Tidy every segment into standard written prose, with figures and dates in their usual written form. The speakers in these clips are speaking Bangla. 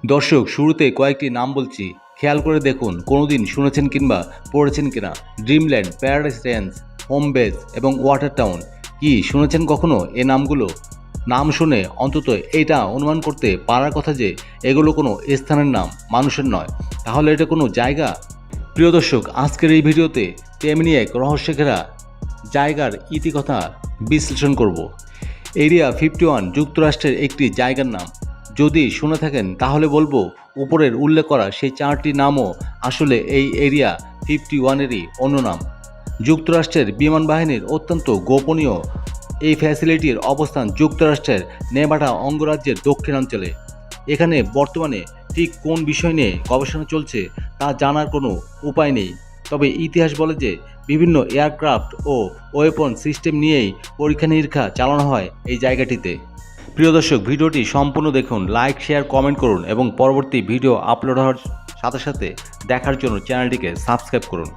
দর্শক, শুরুতে কয়েকটি নাম বলছি, খেয়াল করে দেখুন কোনোদিন শুনেছেন কিংবা পড়েছেন কিনা। Dreamland, paradise range, home base এবং ওয়াটার টাউন। কি শুনেছেন কখনো এ নামগুলো? নাম শুনে অন্তত এটা অনুমান করতে পারার কথা যে এগুলো কোনো স্থানের নাম, মানুষের নয়। তাহলে এটা কোনো জায়গা? প্রিয় দর্শক, আজকের এই ভিডিওতে তেমনি এক রহস্য ঘেরা জায়গার ইতিকথা বিশ্লেষণ করব। এরিয়া 51 যুক্তরাষ্ট্রের একটি জায়গার নাম। যদি শুনে থাকেন তাহলে বলবো, উপরের উল্লেখ করা সেই 4টি নামও আসলে এই এরিয়া 51-এরই অন্য নাম। যুক্তরাষ্ট্রের বিমান বাহিনীর অত্যন্ত গোপনীয় এই ফ্যাসিলিটির অবস্থান যুক্তরাষ্ট্রের নেভাডা অঙ্গরাজ্যের দক্ষিণাঞ্চলে। এখানে বর্তমানে ঠিক কোন বিষয় নিয়ে গবেষণা চলছে তা জানার কোনো উপায় নেই। তবে ইতিহাস বলে যে বিভিন্ন এয়ারক্রাফট ও ওয়েপন সিস্টেম নিয়েই পরীক্ষা নিরীক্ষা চালানো হয় এই জায়গাটিতে। প্রিয় দর্শক, ভিডিওটি সম্পূর্ণ দেখুন, লাইক শেয়ার কমেন্ট করুন এবং পরবর্তী ভিডিও আপলোড হওয়ার সাথে সাথে দেখার জন্য চ্যানেলটিকে সাবস্ক্রাইব করুন।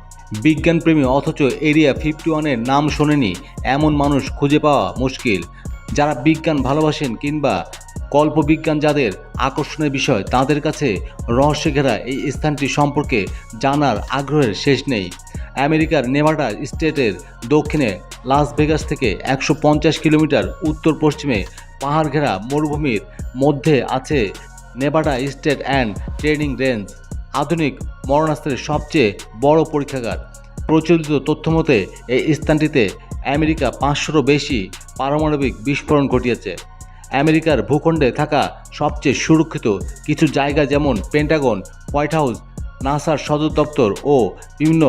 বিজ্ঞানপ্রেমী অথচ এরিয়া 51-এর নাম শোনেনি এমন মানুষ খুঁজে পাওয়া মুশকিল। যারা বিজ্ঞান ভালোবাসেন কিংবা কল্পবিজ্ঞান যাদের আকর্ষণের বিষয়, তাদের কাছে রহস্য ঘেরা এই স্থানটি সম্পর্কে জানার আগ্রহের শেষ নেই। আমেরিকার নেভাডা স্টেটের দক্ষিণে লাস ভেগাস থেকে 150 কিলোমিটার উত্তর পশ্চিমে পাহাড় ঘেরা মরুভূমির মধ্যে আছে Nevada state and training range, আধুনিক মরণাস্ত্রের সবচেয়ে বড় পরীক্ষাগার। প্রচলিত তথ্যমতে এই স্থানটিতে আমেরিকা 500-রও বেশি পারমাণবিক বিস্ফোরণ ঘটিয়েছে। আমেরিকার ভূখণ্ডে থাকা সবচেয়ে সুরক্ষিত কিছু জায়গা যেমন পেন্টাগন, হোয়াইট হাউস, নাসার সদর দপ্তর ও বিভিন্ন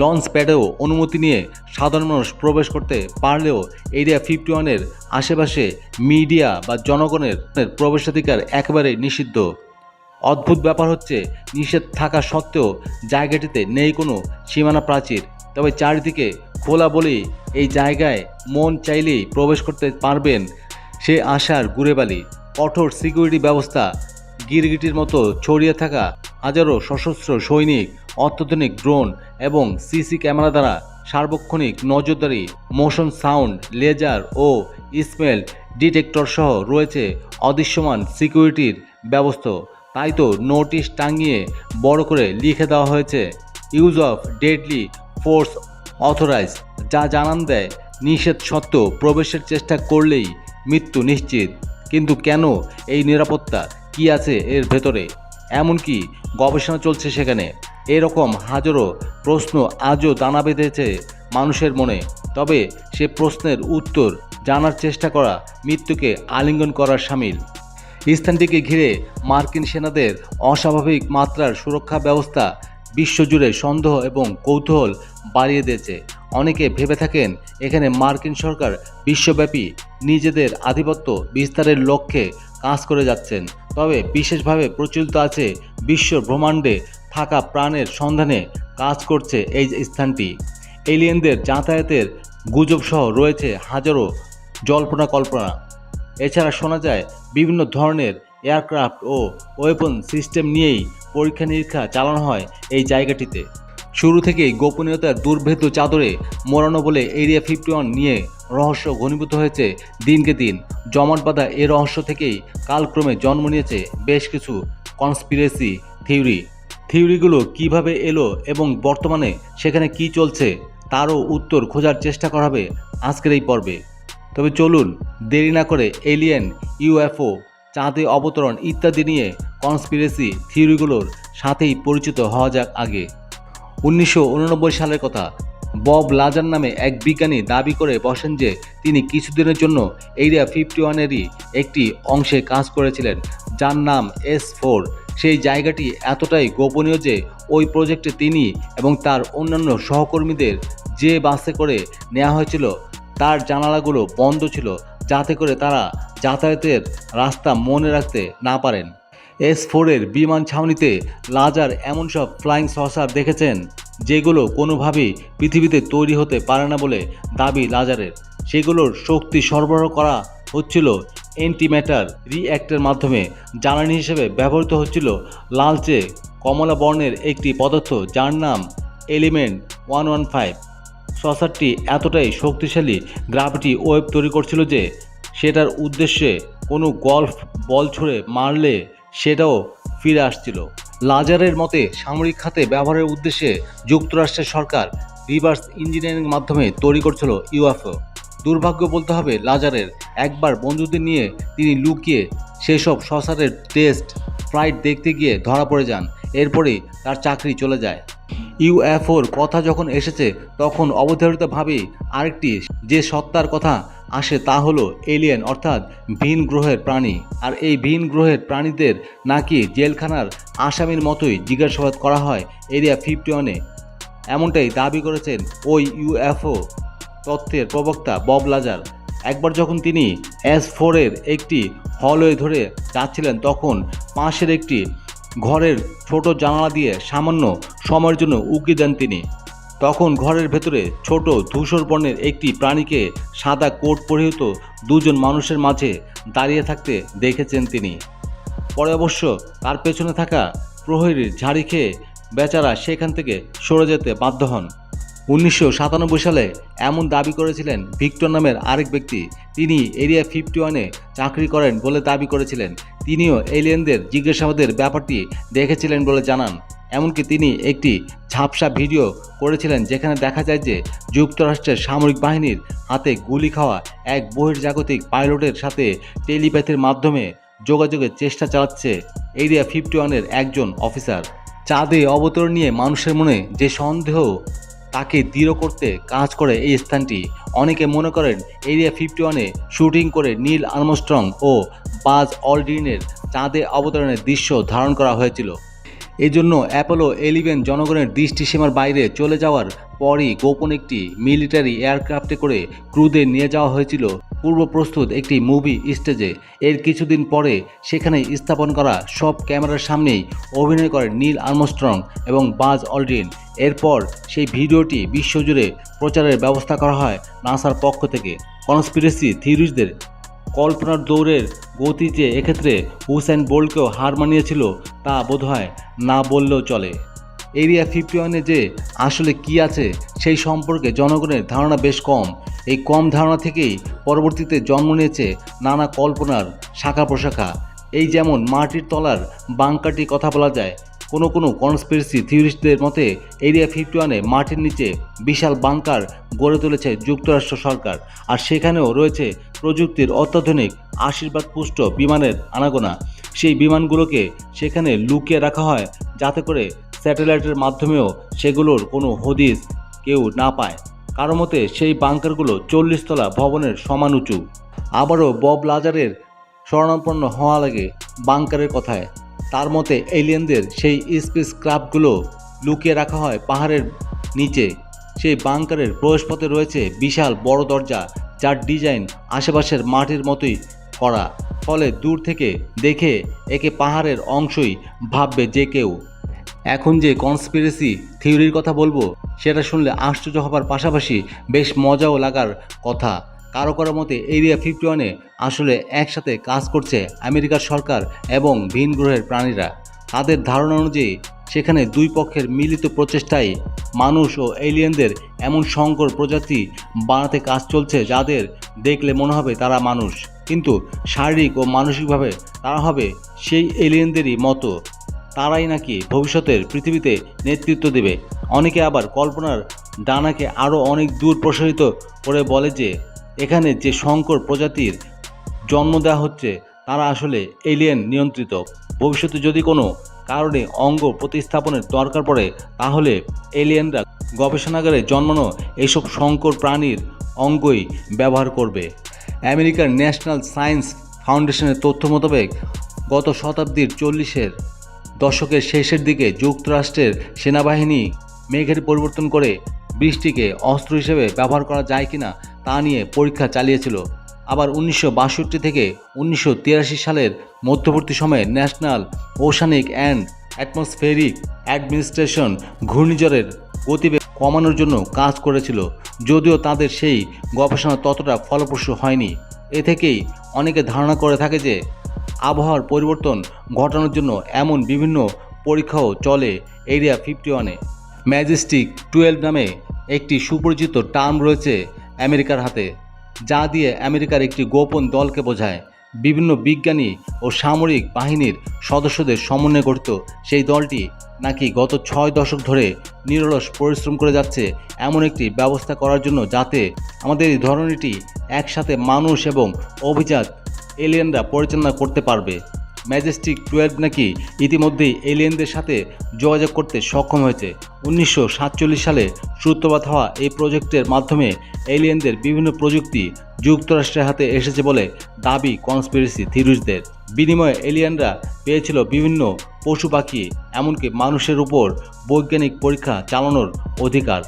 লঞ্চ প্যাডেও অনুমতি নিয়ে সাধারণ মানুষ প্রবেশ করতে পারলেও এরিয়া 51-এর আশেপাশে মিডিয়া বা জনগণের প্রবেশাধিকার একেবারে নিষিদ্ধ। অদ্ভুত ব্যাপার হচ্ছে, নিষেধ থাকা সত্ত্বেও জায়গাটিতে নেই কোনো সীমানা প্রাচীর। তবে চারিদিকে খোলা বলেই এই জায়গায় মন চাইলেই প্রবেশ করতে পারবেন সে আশার গুড়েবালি। কঠোর সিকিউরিটি ব্যবস্থা, গিরগিটির মতো ছড়িয়ে থাকা হাজারো সশস্ত্র সৈনিক, অত্যাধুনিক ড্রোন এবং সিসি ক্যামেরা দ্বারা সার্বক্ষণিক নজরদারি, মোশন সাউন্ড, লেজার ও স্মেল ডিটেক্টর সহ রয়েছে অদৃশ্যমান সিকিউরিটির ব্যবস্থা। তাই তো নোটিশ টাঙিয়ে বড় করে লিখে দেওয়া হয়েছে, use of deadly force authorise, যা জানান দেয় নিষেধ সত্ত্বেও প্রবেশের চেষ্টা করলেই মৃত্যু নিশ্চিত। কিন্তু কেন এই নিরাপত্তা? কি আছে এর ভেতরে? এমনকি গবেষণা চলছে সেখানে। এরকম হাজারো প্রশ্ন আজও দানা বেঁধেছে মানুষের মনে। তবে সে প্রশ্নের উত্তর জানার চেষ্টা করা মৃত্যুকে আলিঙ্গন করার শামিল। স্থানটিকে ঘিরে মার্কিন সেনাদের অস্বাভাবিক মাত্রার সুরক্ষা ব্যবস্থা বিশ্বজুড়ে সন্দেহ এবং কৌতূহল বাড়িয়ে দিয়েছে। অনেকে ভেবে থাকেন এখানে মার্কিন সরকার বিশ্বব্যাপী নিজেদের আধিপত্য বিস্তারের লক্ষ্যে কাজ করে যাচ্ছেন। তবে বিশেষভাবে প্রচলিত আছে বিশ্ব ব্রহ্মাণ্ডে থাকা প্রাণের সন্ধানে কাজ করছে এই স্থানটি। এলিয়েনদের যাতায়াতের গুজব সহ রয়েছে হাজারো জল্পনা কল্পনা। এছাড়া শোনা যায় বিভিন্ন ধরনের এয়ারক্রাফট ও ওয়েপন সিস্টেম নিয়েই পরীক্ষা নিরীক্ষা চালানো হয় এই জায়গাটিতে। শুরু থেকেই গোপনীয়তার দুর্ভেদ্য চাদরে মোড়ানো বলে এরিয়া 51 নিয়ে রহস্য ঘনীভূত হয়েছে দিনকে দিন। জমাট বাঁধা এ রহস্য থেকেই কালক্রমে জন্ম নিয়েছে বেশ কিছু কনস্পিরেসি থিওরিগুলো কিভাবে এলো এবং বর্তমানে সেখানে কি চলছে তারও উত্তর খোঁজার চেষ্টা করা হবে আজকের এই পর্বে। তবে চলুন দেরি না করে এলিয়েন, ইউএফও, চাঁদে অবতরণ ইত্যাদি নিয়ে কনস্পিরেসি থিওরিগুলোর সাথেই পরিচিত হওয়া যাক আগে। 1989 সালের কথা। বব লাজার নামে এক বিজ্ঞানী দাবি করে বসেন যে তিনি কিছুদিনের জন্য এরিয়া 51-এরই একটি অংশে কাজ করেছিলেন, যার নাম S4। সেই জায়গাটি এতটাই গোপনীয় যে ওই প্রজেক্টে তিনি এবং তার অন্যান্য সহকর্মীদের যে বাসে করে নেওয়া হয়েছিল তার জানালাগুলো বন্ধ ছিল, যাতে করে তারা যাতায়াতের রাস্তা মনে রাখতে না পারেন। S4-এর বিমান ছাউনিতে লাজার এমন সব ফ্লাইং সসার দেখেছেন যেগুলো কোনোভাবেই পৃথিবীতে তৈরি হতে পারে না বলে দাবি লাজারের। সেগুলোর শক্তি সরবরাহ করা হচ্ছিল অ্যান্টিম্যাটার রিঅ্যাক্টরের মাধ্যমে। জ্বালানি হিসেবে ব্যবহৃত হচ্ছিল লালচে কমলা বর্ণের একটি পদার্থ যার নাম এলিমেন্ট 115। সসারটি এতটাই শক্তিশালী গ্র্যাভিটি ওয়েভ তৈরি করছিল যে সেটার উদ্দেশ্যে কোনো গল্ফ বল ছুঁড়ে মারলে সেটাও ফিরে আসছিল। লাজারের মতে সামরিক খাতে ব্যবহারের উদ্দেশ্যে যুক্তরাষ্ট্রের সরকার রিভার্স ইঞ্জিনিয়ারিং মাধ্যমে তৈরি করছিল ইউএফও। দুর্ভাগ্য বলতে হবে লাজারের, একবার বন্ধুদের নিয়ে তিনি লুকিয়ে সেসব সসারের টেস্ট ফ্লাইট দেখতে গিয়ে ধরা পড়ে যান। এরপরেই তার চাকরি চলে যায়। ইউএফওর কথা যখন এসেছে তখন অবধারিতভাবেই আরেকটি যে সত্তার কথা আসে তা হলো এলিয়েন, অর্থাৎ ভিন গ্রহের প্রাণী। আর এই ভিন গ্রহের প্রাণীদের নাকি জেলখানার আসামির মতোই জিজ্ঞাসাবাদ করা হয় এরিয়া 51-এ। এমনটাই দাবি করেছেন ওই ইউএফও তথ্যের প্রবক্তা বব লাজার। একবার যখন তিনি S4-এর একটি হলওয়ে ধরে যাচ্ছিলেন তখন পাশের একটি ঘরের ছোট জানালা দিয়ে সামান্য সময়ের জন্য উঁকি দেন তিনি। তখন ঘরের ভেতরে ছোট ধূসর বর্ণের একটি প্রাণীকে সাদা কোট পরিহিত দুজন মানুষের মাঝে দাঁড়িয়ে থাকতে দেখেছেন তিনি। পরে অবশ্য তার পেছনে থাকা প্রহরীর ঝাড়ি খেয়ে বেচারা সেখান থেকে সরে যেতে বাধ্য হন। 1997 সালে এমন দাবি করেছিলেন ভিক্টর নামের আরেক ব্যক্তি। তিনি এরিয়া 51-এ চাকরি করেন বলে দাবি করেছিলেন। তিনিও এলিয়েনদের জিজ্ঞাসাবাদের ব্যাপারটি দেখেছিলেন বলে জানান। এমনকি তিনি একটি ঝাপসা ভিডিও করেছিলেন যেখানে দেখা যায় যে যুক্তরাষ্ট্রের সামরিক বাহিনীর হাতে গুলি খাওয়া এক বহির্জাগতিক পাইলটের সাথে টেলিপ্যাথির মাধ্যমে যোগাযোগের চেষ্টা চালাচ্ছে এরিয়া 51-এর একজন অফিসার। চাঁদে অবতরণ নিয়ে মানুষের মনে যে সন্দেহ তাকে দৃঢ় করতে কাজ করে এই স্থানটি। অনেকে মনে করেন এরিয়া 51-এ শুটিং করে নীল আর্মস্ট্রং ও বাজ অলড্রিনের চাঁদে অবতরণের দৃশ্য ধারণ করা হয়েছিল। এজন্য অ্যাপোলো 11 জনগণের দৃষ্টিসীমার বাইরে চলে যাওয়ার পরই গোপন একটি মিলিটারি এয়ারক্রাফটে করে ক্রুদের নিয়ে যাওয়া হয়েছিল পূর্ব প্রস্তুত একটি মুভি স্টেজে। এর কিছুদিন পরে সেখানে স্থাপন করা সব ক্যামেরার সামনেই অভিনয় করেন নীল আর্মস্ট্রং এবং বাজ অলড্রিন। এরপর সেই ভিডিওটি বিশ্বজুড়ে প্রচারের ব্যবস্থা করা হয় নাসার পক্ষ থেকে। কনস্পিরেসি থিওরিস্টদের কল্পনার দৌড়ের গতি যে এক্ষেত্রে হুসেন বোল্টকেও হার মানিয়েছিল তা বোধহয় না বললেও চলে। এরিয়া 51-এ যে আসলে কি আছে সেই সম্পর্কে জনগণের ধারণা বেশ কম। এই কম ধারণা থেকেই পরবর্তীতে জন্ম নিয়েছে নানা কল্পনার শাখা প্রশাখা। এই যেমন মাটির তলার বাংকারটির কথা বলা যায়। কোনো কনস্পিরেসি থিওরিস্টদের মতে এরিয়া 51-এ মাটির নিচে বিশাল বাংকার গড়ে তুলেছে যুক্তরাষ্ট্র সরকার। আর সেখানেও রয়েছে প্রযুক্তির অত্যাধুনিক আশীর্বাদপুষ্ট বিমানের আনাগোনা। সেই বিমানগুলোকে সেখানে লুকিয়ে রাখা হয় যাতে করে স্যাটেলাইটের মাধ্যমেও সেগুলোর কোনো হদিস কেউ না পায়। কারো মতে সেই বাংকারগুলো 40 তলা ভবনের সমান উঁচু। আবারও বব লাজারের শরণাপন্ন হওয়া লাগে বাংকারের কথায়। তার মতে এলিয়েনদের সেই স্পেস ক্রাফটগুলো লুকিয়ে রাখা হয় পাহাড়ের নিচে। সেই বাংকারের প্রবেশপথে রয়েছে বিশাল বড় দরজা যার ডিজাইন আশেপাশের মাটির মতোই করা। ফলে দূর থেকে দেখে একে পাহাড়ের অংশই ভাববে যে কেউ। এখন যে কনস্পিরেসি থিওরির কথা বলবো সেটা শুনলে আশ্চর্য হবার পাশাপাশি বেশ মজাও লাগার কথা। কারো কারো মতে এরিয়া 51-এ আসলে একসাথে কাজ করছে আমেরিকার সরকার এবং ভিন গ্রহের প্রাণীরা। তাদের ধারণা অনুযায়ী সেখানে দুই পক্ষের মিলিত প্রচেষ্টায় মানুষ ও এলিয়েনদের এমন সংকর প্রজাতি বানাতে কাজ চলছে যাদের দেখলে মনে হবে তারা মানুষ, কিন্তু শারীরিক ও মানসিকভাবে তারা হবে সেই এলিয়েনদেরই মতো। তারাই নাকি ভবিষ্যতের পৃথিবীতে নেতৃত্ব দেবে। অনেকে আবার কল্পনার ডানাকে আরও অনেক দূর প্রসারিত করে বলে যে এখানে যে সংকর প্রজাতির জন্ম দেওয়া হচ্ছে তারা আসলে এলিয়েন নিয়ন্ত্রিত। ভবিষ্যতে যদি কোনো কারণে অঙ্গ প্রতিস্থাপনের দরকার পড়ে তাহলে এলিয়েনরা গবেষণাগারে জন্মানো এইসব সংকর প্রাণীর অঙ্গই ব্যবহার করবে। আমেরিকার ন্যাশনাল সায়েন্স ফাউন্ডেশনের তথ্য মোতাবেক গত শতাব্দীর 40-এর দশকের শেষের দিকে যুক্তরাষ্ট্রের সেনাবাহিনী মেঘের পরিবর্তন করে বৃষ্টিকে অস্ত্র হিসেবে ব্যবহার করা যায় কিনা তা নিয়ে পরীক্ষা চালিয়েছিল। আবার 1962 থেকে 1983 সালের মধ্যবর্তী সময়ে national oceanic and atmospheric administration ঘূর্ণিঝড়ের গতিবেগ কমানোর জন্য কাজ করেছিল, যদিও তাদের সেই গবেষণা ততটা ফলপ্রসূ হয়নি। এ থেকেই অনেকে ধারণা করে থাকে যে আবহাওয়ার পরিবর্তন ঘটানোর জন্য এমন বিভিন্ন পরীক্ষাও চলে এরিয়া 51-এ। ম্যাজেস্টিক 12 নামে একটি সুপরিচিত টার্ম রয়েছে আমেরিকার হাতে, যা দিয়ে আমেরিকার একটি গোপন দলকে বোঝায়। বিভিন্ন বিজ্ঞানী ও সামরিক বাহিনীর সদস্যদের সমন্বয়ে গঠিত সেই দলটি নাকি গত 6 দশক ধরে নিরলস পরিশ্রম করে যাচ্ছে এমন একটি ব্যবস্থা করার জন্য, যাতে আমাদের এই ধরনীটি একসাথে মানুষ এবং অভিজাত এলিয়েনরা পরিচালনা করতে পারবে। ম্যাজেস্টিক 12 নাকি ইতিমধ্যেই এলিয়েনদের সাথে যোগাযোগ করতে সক্ষম হয়েছে। 1947 সালে সূত্রপাত হওয়া এই প্রজেক্টের মাধ্যমে এলিয়েনদের বিভিন্ন প্রযুক্তি যুক্তরাষ্ট্রের হাতে এসেছে বলে দাবি কনস্পিরেসি থিওরিস্টদের। বিনিময়ে এলিয়েনরা পেয়েছিল বিভিন্ন পশু পাখি, এমনকি মানুষের উপর বৈজ্ঞানিক পরীক্ষা চালানোর অধিকার।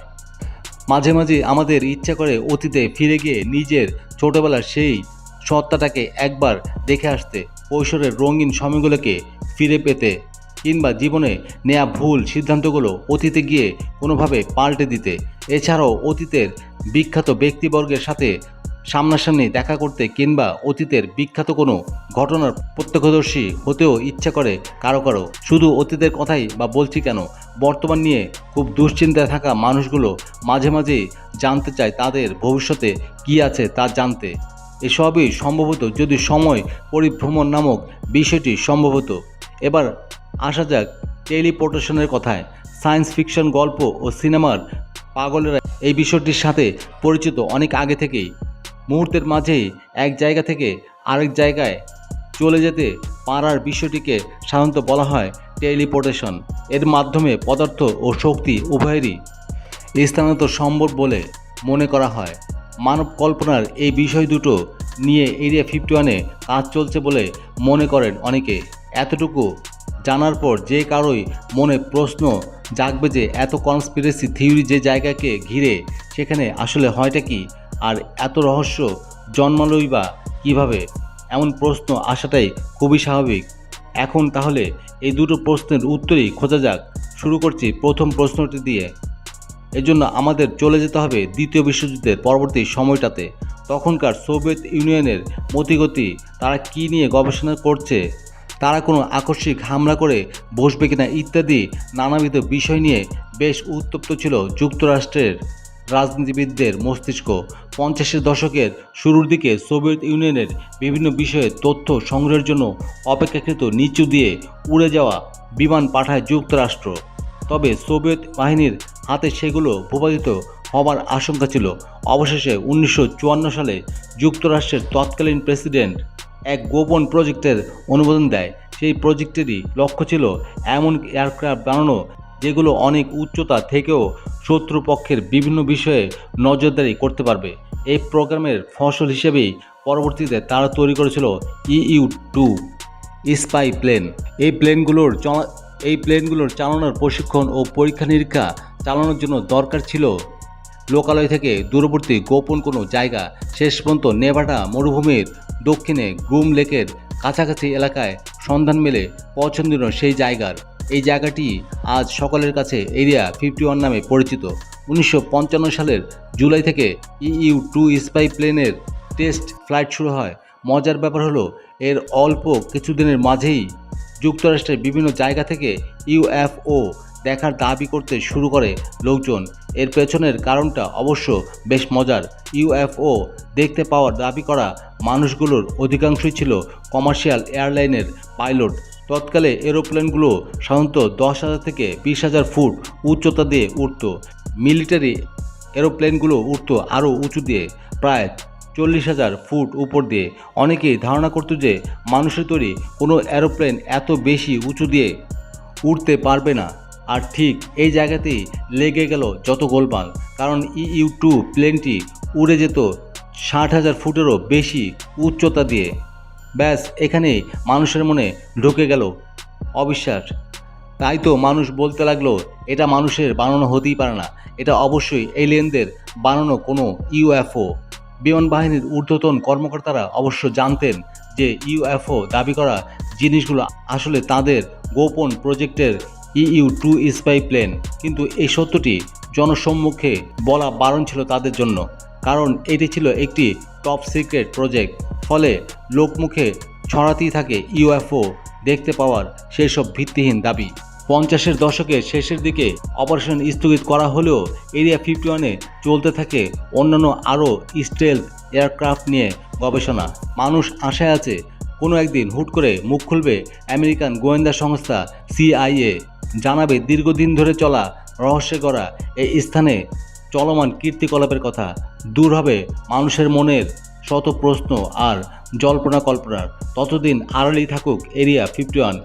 মাঝে মাঝে আমাদের ইচ্ছা করে অতীতে ফিরে গিয়ে নিজের ছোটবেলার সেই সত্তাটাকে একবার দেখে আসতে, কৈশোরের রঙিন সময়গুলোকে ফিরে পেতে, কিংবা জীবনে নেওয়া ভুল সিদ্ধান্তগুলো অতীতে গিয়ে কোনোভাবে পাল্টে দিতে। এছাড়াও অতীতের বিখ্যাত ব্যক্তিবর্গের সাথে সামনাসামনি দেখা করতে কিংবা অতীতের বিখ্যাত কোনো ঘটনার প্রত্যক্ষদর্শী হতেও ইচ্ছা করে কারো কারো। শুধু অতীতের কথাই বা বলছি কেন, বর্তমান নিয়ে খুব দুশ্চিন্তায় থাকা মানুষগুলো মাঝে মাঝে জানতে চায় তাদের ভবিষ্যতে কী আছে তা জানতে। এসবই সম্ভবত যদি সময় পরিভ্রমণ নামক বিষয়টি সম্ভবত। এবার আসা যাক টেলিপোর্টেশনের কথায়। সায়েন্স ফিকশন গল্প ও সিনেমার পাগলেরা এই বিষয়টির সাথে পরিচিত অনেক আগে থেকেই। মুহূর্তের মাঝেই এক জায়গা থেকে আরেক জায়গায় চলে যেতে পারার বিষয়টিকে সাধারণত বলা হয় টেলিপোর্টেশন। এর মাধ্যমে পদার্থ ও শক্তি উভয়েরই স্থানান্তর সম্ভব বলে মনে করা হয়। মানব কল্পনার এই বিষয় দুটো নিয়ে এরিয়া 51-এ কাজ চলছে বলে মনে করেন অনেকে। এতটুকু জানার পর যে কারোই মনে প্রশ্ন জাগবে যে এত কনস্পিরেসি থিওরি যে জায়গাকে ঘিরে, সেখানে আসলে হয়টা কি, আর এত রহস্য জন্মালই বা কীভাবে? এমন প্রশ্ন আসাটাই খুবই স্বাভাবিক। এখন তাহলে এই দুটো প্রশ্নের উত্তরই খোঁজা যাক। শুরু করছি প্রথম প্রশ্নটি দিয়ে। এজন্য আমাদের চলে যেতে হবে দ্বিতীয় বিশ্বযুদ্ধের পরবর্তী সময়টাতে। তখনকার সোভিয়েত ইউনিয়নের মতিগতি, তারা কী নিয়ে গবেষণা করছে, তারা কোনো আকস্মিক হামলা করে বসবে কিনা ইত্যাদি নানাবিধ বিষয় নিয়ে বেশ উত্তপ্ত ছিল যুক্তরাষ্ট্রের রাজনীতিবিদদের মস্তিষ্ক। 50-এর দশকের শুরুর দিকে সোভিয়েত ইউনিয়নের বিভিন্ন বিষয়ে তথ্য সংগ্রহের জন্য অপেক্ষাকৃত নিচু দিয়ে উড়ে যাওয়া বিমান পাঠায় যুক্তরাষ্ট্র। তবে সোভিয়েত বাহিনীর হাতে সেগুলো ভূপাতিত হবার আশঙ্কা ছিল। অবশেষে 1954 সালে যুক্তরাষ্ট্রের তৎকালীন প্রেসিডেন্ট এক গোপন প্রজেক্টের অনুমোদন দেয়। সেই প্রজেক্টেরই লক্ষ্য ছিল এমন এয়ারক্রাফট বানানো যেগুলো অনেক উচ্চতা থেকেও শত্রুপক্ষের বিভিন্ন বিষয়ে নজরদারি করতে পারবে। এই প্রোগ্রামের ফসল হিসেবেই পরবর্তীতে তারা তৈরি করেছিল EU-2 স্পাই প্লেন। এই প্লেনগুলোর চালানোর প্রশিক্ষণ ও পরীক্ষা নিরীক্ষা চালানোর জন্য দরকার ছিল লোকালয় থেকে দূরবর্তী গোপন কোনো জায়গা। শেষ পর্যন্ত নেভাডা মরুভূমির দক্ষিণে গ্রুম লেকের কাছাকাছি এলাকায় সন্ধান মেলে পছন্দনীয় সেই জায়গার। এই জায়গাটি আজ সকলের কাছে এরিয়া 51 নামে পরিচিত। 1955 সালের জুলাই থেকে EU-2 স্পাই প্লেনের টেস্ট ফ্লাইট শুরু হয়। মজার ব্যাপার হলো, এর অল্প কিছুদিনের মাঝেই যুক্তরাষ্ট্রের বিভিন্ন জায়গা থেকে UFO দেখার দাবি করতে শুরু করে লোকজন। এর পেছনের কারণটা অবশ্য বেশ মজার। UFO দেখতে পাওয়ার দাবি করা মানুষগুলোর অধিকাংশই ছিল কমার্শিয়াল এয়ারলাইনের পাইলট। তৎকালে এরোপ্লেনগুলো সাধারণত 10,000 থেকে 20,000 ফুট উচ্চতা দিয়ে উড়ত। মিলিটারি এরোপ্লেনগুলো উড়ত আরও উঁচু দিয়ে, প্রায় 40,000 ফুট উপর দিয়ে। অনেকেই ধারণা করত যে মানুষের তৈরি কোনো এরোপ্লেন এত বেশি উঁচু দিয়ে উড়তে পারবে না। আর ঠিক এই জায়গাতেই লেগে গেল যত গোলমাল, কারণ EU-2 প্লেনটি উড়ে যেত 60,000 ফুটেরও বেশি উচ্চতা দিয়ে। ব্যাস, এখানেই মানুষের মনে ঢুকে গেল অবিশ্বাস। তাই তো মানুষ বলতে লাগলো, এটা মানুষের বানানো হতেই পারে না, এটা অবশ্যই এলিয়েনদের বানানো কোনো UFO। বিমান বাহিনীর ঊর্ধ্বতন কর্মকর্তারা অবশ্য জানতেন যে UFO দাবি করা জিনিসগুলো আসলে তাদের গোপন প্রজেক্টের EU-2 স্পাই প্লেন। কিন্তু এই সত্যটি জনসম্মুখে বলা বারণ ছিল তাদের জন্য, কারণ এটি ছিল একটি টপ সিক্রেট প্রজেক্ট। ফলে লোকমুখে ছড়াতেই থাকে UFO দেখতে পাওয়ার সেই সব ভিত্তিহীন দাবি। 50-এর দশকের শেষের দিকে অপারেশন স্থগিত করা হলেও এরিয়া 51-এ চলতে থাকে অন্যান্য আরও স্টেলথ এয়ারক্রাফট নিয়ে গবেষণা। মানুষ আশায় আছে কোনো একদিন হুট করে মুখ খুলবে আমেরিকান গোয়েন্দা সংস্থা CIA, জানাবে দীর্ঘদিন ধরে চলা রহস্যে গড়া এই স্থানে চলমান কীর্তিকলাপের কথা। দূর হবে মানুষের মনের শত প্রশ্ন আর জল্পনা কল্পনার। ততদিন আড়ালেই থাকুক এরিয়া 51।